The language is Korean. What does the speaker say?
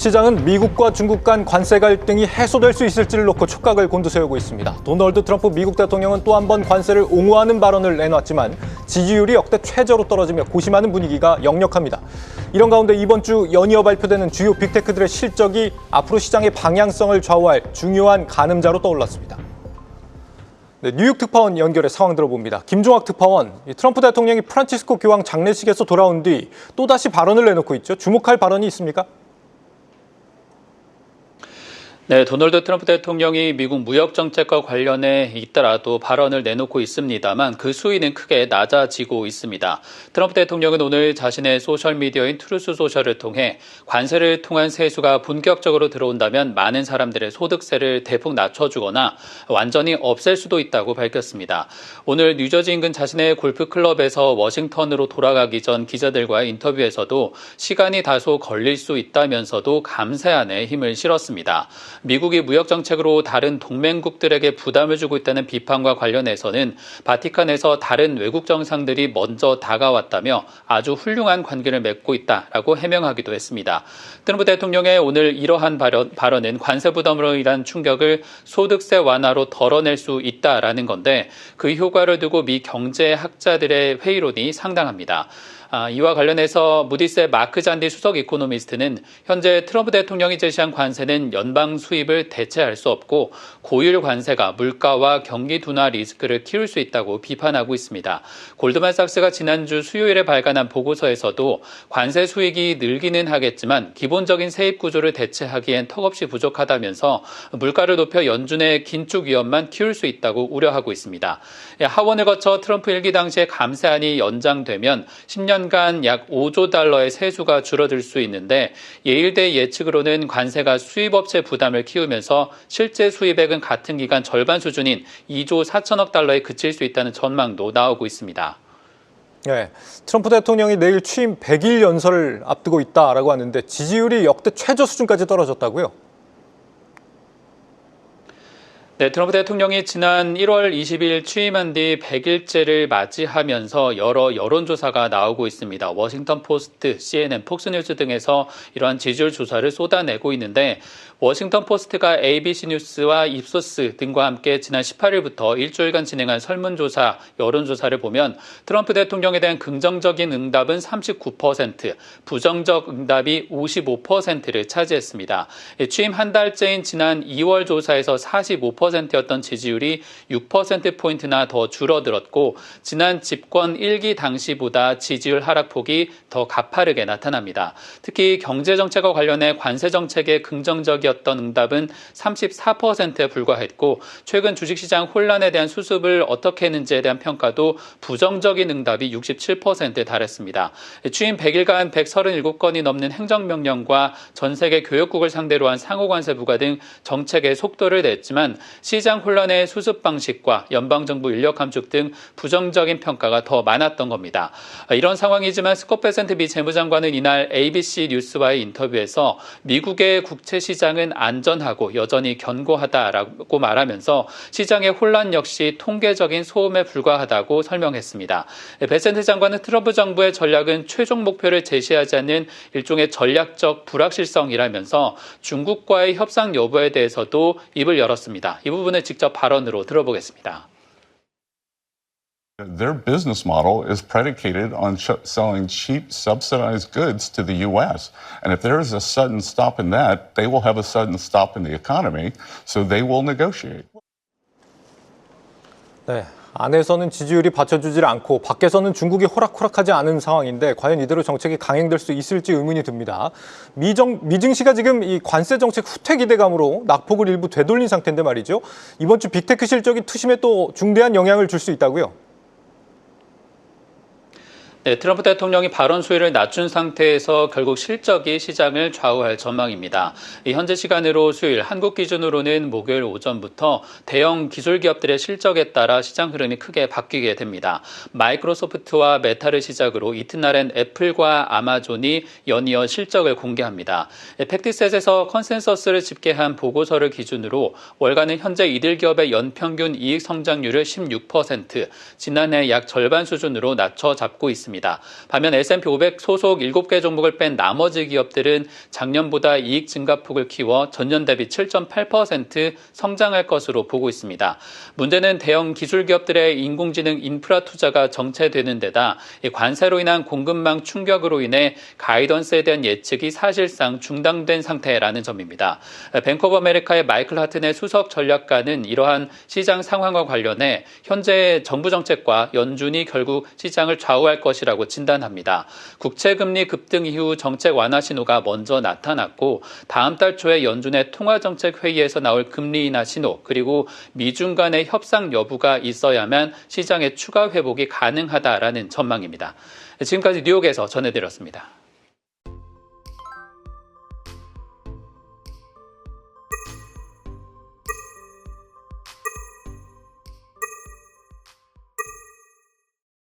시장은 미국과 중국 간 관세 갈등이 해소될 수 있을지를 놓고 촉각을 곤두세우고 있습니다. 도널드 트럼프 미국 대통령은 또 한 번 관세를 옹호하는 발언을 내놨지만 지지율이 역대 최저로 떨어지며 고심하는 분위기가 역력합니다. 이런 가운데 이번 주 연이어 발표되는 주요 빅테크들의 실적이 앞으로 시장의 방향성을 좌우할 중요한 가늠자로 떠올랐습니다. 네, 뉴욕 특파원 연결해 상황 들어봅니다. 김종학 특파원, 트럼프 대통령이 프란치스코 교황 장례식에서 돌아온 뒤 또다시 발언을 내놓고 있죠. 주목할 발언이 있습니까? 네, 도널드 트럼프 대통령이 미국 무역 정책과 관련해 잇따라도 발언을 내놓고 있습니다만 그 수위는 크게 낮아지고 있습니다. 트럼프 대통령은 오늘 자신의 소셜미디어인 트루스 소셜을 통해 관세를 통한 세수가 본격적으로 들어온다면 많은 사람들의 소득세를 대폭 낮춰주거나 완전히 없앨 수도 있다고 밝혔습니다. 오늘 뉴저지 인근 자신의 골프클럽에서 워싱턴으로 돌아가기 전 기자들과의 인터뷰에서도 시간이 다소 걸릴 수 있다면서도 감세안에 힘을 실었습니다. 미국이 무역 정책으로 다른 동맹국들에게 부담을 주고 있다는 비판과 관련해서는 바티칸에서 다른 외국 정상들이 먼저 다가왔다며 아주 훌륭한 관계를 맺고 있다라고 해명하기도 했습니다. 트럼프 대통령의 오늘 이러한 발언은 관세 부담으로 인한 충격을 소득세 완화로 덜어낼 수 있다라는 건데 그 효과를 두고 미 경제학자들의 회의론이 상당합니다. 이와 관련해서 무디스의 마크 잔디 수석 이코노미스트는 현재 트럼프 대통령이 제시한 관세는 연방 수입을 대체할 수 없고 고율 관세가 물가와 경기 둔화 리스크를 키울 수 있다고 비판하고 있습니다. 골드만삭스가 지난주 수요일에 발간한 보고서에서도 관세 수익이 늘기는 하겠지만 기본적인 세입 구조를 대체하기엔 턱없이 부족하다면서 물가를 높여 연준의 긴축 위험만 키울 수 있다고 우려하고 있습니다. 하원을 거쳐 트럼프 일기 당시에 감세안이 연장되면 10년 간 약 5조 달러의 세수가 줄어들 수 있는데 예일대 예측으로는 관세가 수입업체 부담을 키우면서 실제 수입액은 같은 기간 절반 수준인 2조 4천억 달러에 그칠 수 있다는 전망도 나오고 있습니다. 네, 트럼프 대통령이 내일 취임 100일 연설을 앞두고 있다라고 하는데 지지율이 역대 최저 수준까지 떨어졌다고요? 네, 트럼프 대통령이 지난 1월 20일 취임한 뒤 100일째를 맞이하면서 여러 여론조사가 나오고 있습니다. 워싱턴 포스트, CNN, 폭스뉴스 등에서 이러한 지지율 조사를 쏟아내고 있는데 워싱턴 포스트가 ABC 뉴스와 입소스 등과 함께 지난 18일부터 일주일간 진행한 설문조사, 여론조사를 보면 트럼프 대통령에 대한 긍정적인 응답은 39%, 부정적 응답이 55%를 차지했습니다. 취임 한 달째인 지난 2월 조사에서 45%였던 지지율이 6%포인트나 더 줄어들었고 지난 집권 1기 당시보다 지지율 하락폭이 더 가파르게 나타납니다. 특히 경제정책과 관련해 관세정책의 긍정적이었던 응답은 34%에 불과했고 최근 주식시장 혼란에 대한 수습을 어떻게 했는지에 대한 평가도 부정적인 응답이 67%에 달했습니다. 취임 100일간 137건이 넘는 행정명령과 전 세계 교역국을 상대로 한 상호관세 부과 등 정책에 속도를 냈지만 시장 혼란의 수습 방식과 연방정부 인력 감축 등 부정적인 평가가 더 많았던 겁니다. 이런 상황이지만 스콧 베센트 미 재무장관은 이날 ABC 뉴스와의 인터뷰에서 미국의 국채 시장은 안전하고 여전히 견고하다라고 말하면서 시장의 혼란 역시 통계적인 소음에 불과하다고 설명했습니다. 베센트 장관은 트럼프 정부의 전략은 최종 목표를 제시하지 않는 일종의 전략적 불확실성이라면서 중국과의 협상 여부에 대해서도 입을 열었습니다. 이 부분을 직접 발언으로 들어보겠습니다. Their business model is predicated on selling cheap, subsidized goods to the U.S. And if there is a sudden stop in that, they will have a sudden stop in the economy, so they will negotiate. 네, 안에서는 지지율이 받쳐주질 않고 밖에서는 중국이 호락호락하지 않은 상황인데 과연 이대로 정책이 강행될 수 있을지 의문이 듭니다. 미 증시가 지금 이 관세 정책 후퇴 기대감으로 낙폭을 일부 되돌린 상태인데 말이죠. 이번 주 빅테크 실적이 투심에 또 중대한 영향을 줄 수 있다고요? 네, 트럼프 대통령이 발언 수위를 낮춘 상태에서 결국 실적이 시장을 좌우할 전망입니다. 현재 시간으로 수요일 한국 기준으로는 목요일 오전부터 대형 기술 기업들의 실적에 따라 시장 흐름이 크게 바뀌게 됩니다. 마이크로소프트와 메타를 시작으로 이튿날엔 애플과 아마존이 연이어 실적을 공개합니다. 팩트셋에서 컨센서스를 집계한 보고서를 기준으로 월간은 현재 이들 기업의 연평균 이익 성장률을 16%, 지난해 약 절반 수준으로 낮춰 잡고 있습니다. 있습니다. 반면 S&P 500 소속 7개 종목을 뺀 나머지 기업들은 작년보다 이익 증가폭을 키워 전년 대비 7.8% 성장할 것으로 보고 있습니다. 문제는 대형 기술 기업들의 인공지능 인프라 투자가 정체되는 데다 관세로 인한 공급망 충격으로 인해 가이던스에 대한 예측이 사실상 중단된 상태라는 점입니다. 뱅크 오브 아메리카의 마이클 하튼의 수석 전략가는 이러한 시장 상황과 관련해 현재 정부 정책과 연준이 결국 시장을 좌우할 것이라고 진단합니다. 국채금리 급등 이후 정책 완화 신호가 먼저 나타났고 다음 달 초에 연준의 통화정책회의에서 나올 금리 인하 신호 그리고 미중 간의 협상 여부가 있어야만 시장의 추가 회복이 가능하다라는 전망입니다. 지금까지 뉴욕에서 전해드렸습니다.